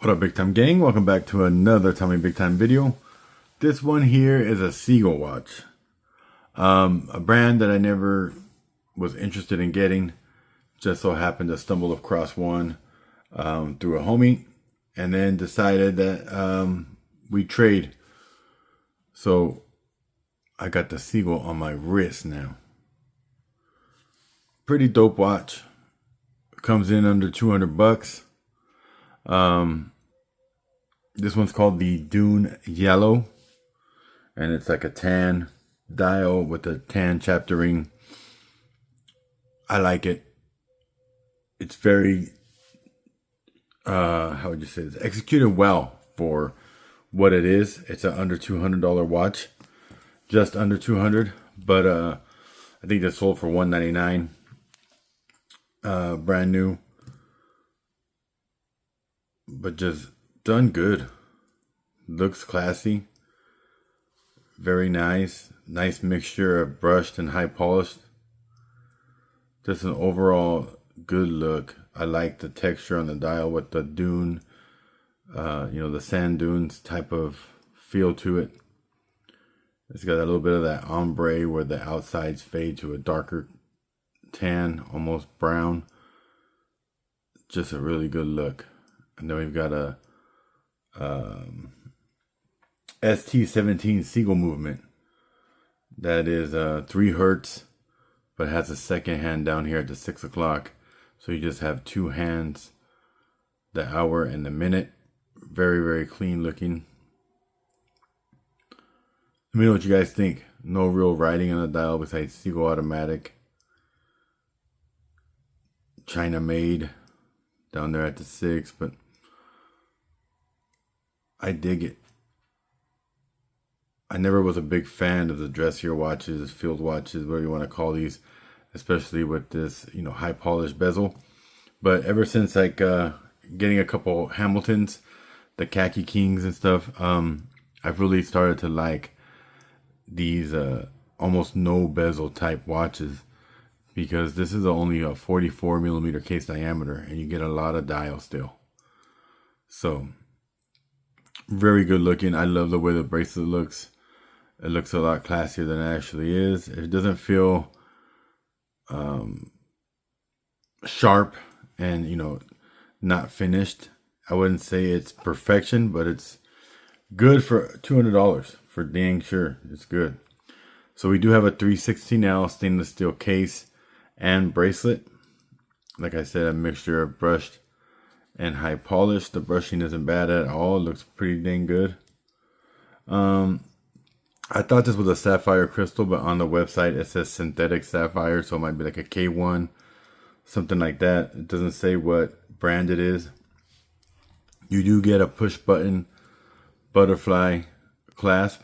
What up, Big Time Gang? Welcome back to another Tommy Big Time video. This one here is a Sea-Gull watch. A brand that I never was interested in getting. Just so happened to stumble across one through a homie. And then decided that we trade. So I got the Sea-Gull on my wrist now. Pretty dope watch. Comes in under 200 bucks. This one's called the Dune Yellow, and it's like a tan dial with a tan chapter ring. I like it. It's very, how would you say this? Executed well for what it is. It's an under $200 watch, just under 200, but I think they sold for $199, brand new. But just done good. Looks classy. Very nice. Nice mixture of brushed and high polished. Just an overall good look. I like the texture on the dial with the dune, the sand dunes type of feel to it. It's got a little bit of that ombre where the outsides fade to a darker tan, almost brown. Just a really good look. And then we've got a ST17 Sea-Gull movement. That is 3 hertz, but has a second hand down here at the 6 o'clock. So you just have 2 hands, the hour and the minute. Very, very clean looking. Let me know what you guys think. No real writing on the dial besides Sea-Gull Automatic. China made down there at the 6, but I dig it. I never was a big fan of the dressier watches, field watches, whatever you want to call these, especially with this, high polished bezel. But ever since getting a couple Hamiltons, the Khaki Kings and stuff, I've really started to like these almost no bezel type watches, because this is only a 44 millimeter case diameter and you get a lot of dial still. So very good looking. I love the way the bracelet looks. It looks a lot classier than it actually is. It doesn't feel sharp and, not finished. I wouldn't say it's perfection, but it's good for $200 for dang sure. It's good. So we do have a 316L stainless steel case and bracelet. Like I said, a mixture of brushed and high polish. The brushing isn't bad at all. It looks pretty dang good. I thought this was a sapphire crystal, but on the website it says synthetic sapphire, so it might be like a K1, something like that. It doesn't say what brand it is. You do get a push button butterfly clasp,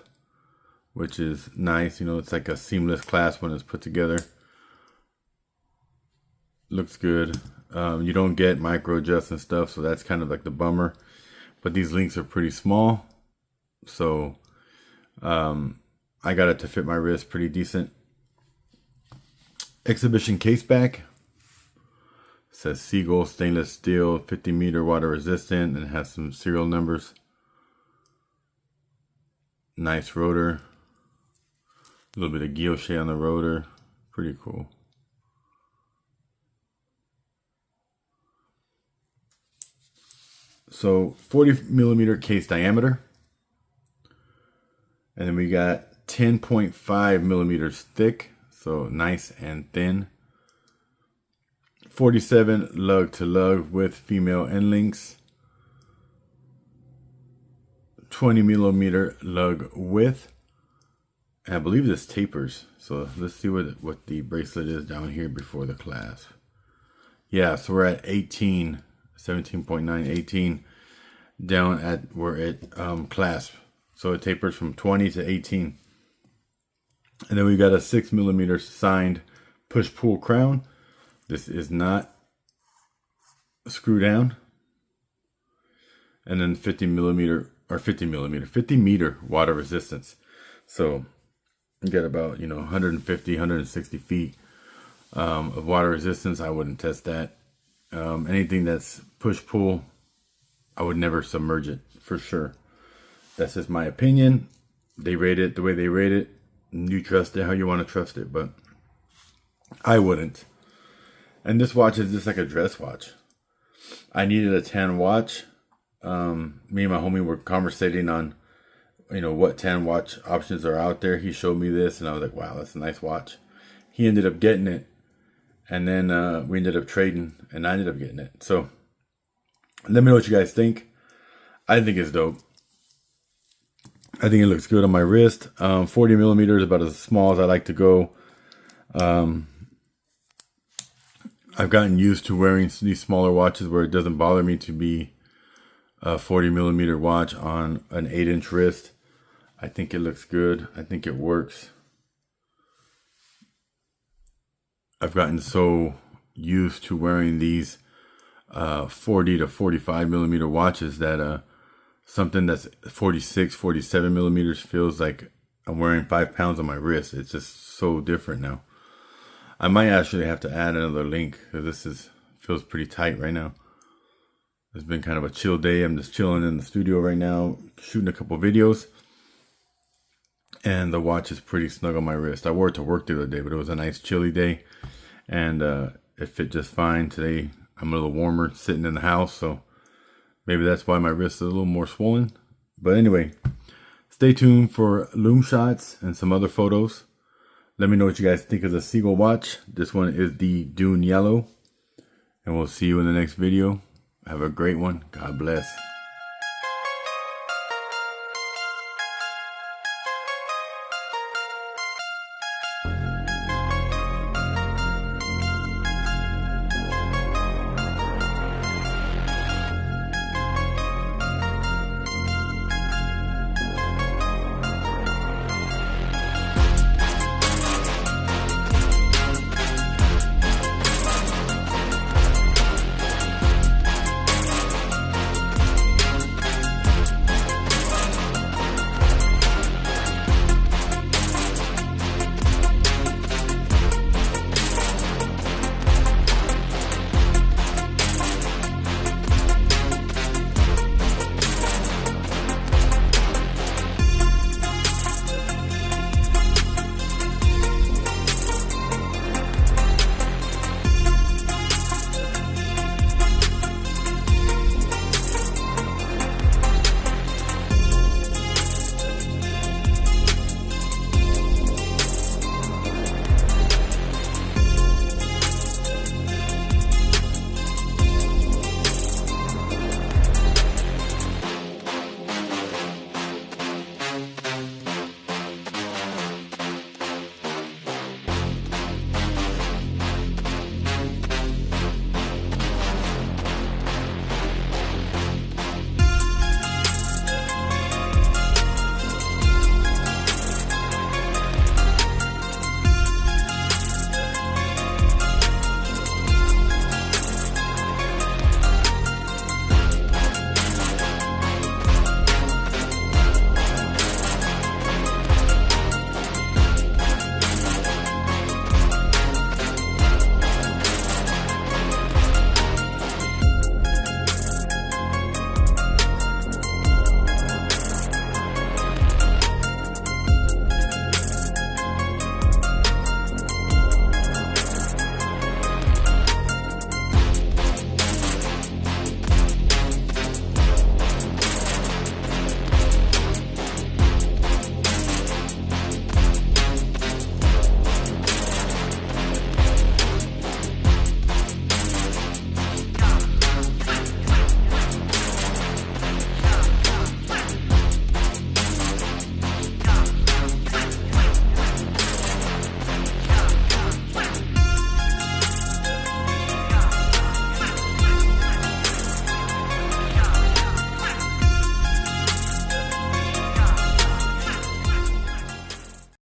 which is nice. It's like a seamless clasp when it's put together. Looks good. You don't get micro adjust and stuff, so that's kind of like the bummer. But these links are pretty small, so I got it to fit my wrist pretty decent. Exhibition case back. Says Sea-Gull stainless steel, 50 meter water resistant, and has some serial numbers. Nice rotor. A little bit of guilloche on the rotor. Pretty cool. So 40 millimeter case diameter. And then we got 10.5 millimeters thick. So nice and thin. 47 lug to lug with female end links. 20 millimeter lug width. And I believe this tapers. So let's see what the bracelet is down here before the clasp. Yeah, so we're at 18. 17.9, 18 down at where it clasps. So it tapers from 20 to 18. And then we got a 6 millimeter signed push pull crown. This is not a screw down. And then 50 meter water resistance. So you get about 150, 160 feet of water resistance. I wouldn't test that. Anything that's push pull I would never submerge it for sure. That's just my opinion. They rate it the way they rate it. You trust it how you want to trust it, but I wouldn't. And this watch is just like a dress watch. I needed a tan watch. Me and my homie were conversating on, what tan watch options are out there. He showed me this, and I was like, wow, that's a nice watch. He ended up getting it, and then we ended up trading, and I ended up getting it. So let me know what you guys think. I think it's dope. I think it looks good on my wrist. 40 millimeters, about as small as I like to go. I've gotten used to wearing these smaller watches where it doesn't bother me to be a 40 millimeter watch on an 8-inch wrist. I think it looks good. I think it works. I've gotten so used to wearing these 40 to 45 millimeter watches that something that's 46, 47 millimeters feels like I'm wearing 5 pounds on my wrist. It's just so different now. I might actually have to add another link because this feels pretty tight right now. It's been kind of a chill day. I'm just chilling in the studio right now, shooting a couple videos. And the watch is pretty snug on my wrist. I wore it to work the other day, but it was a nice chilly day. And it fit just fine. Today, I'm a little warmer sitting in the house. So maybe that's why my wrist is a little more swollen. But anyway, stay tuned for loom shots and some other photos. Let me know what you guys think of the Sea-Gull watch. This one is the Dune Yellow. And we'll see you in the next video. Have a great one. God bless.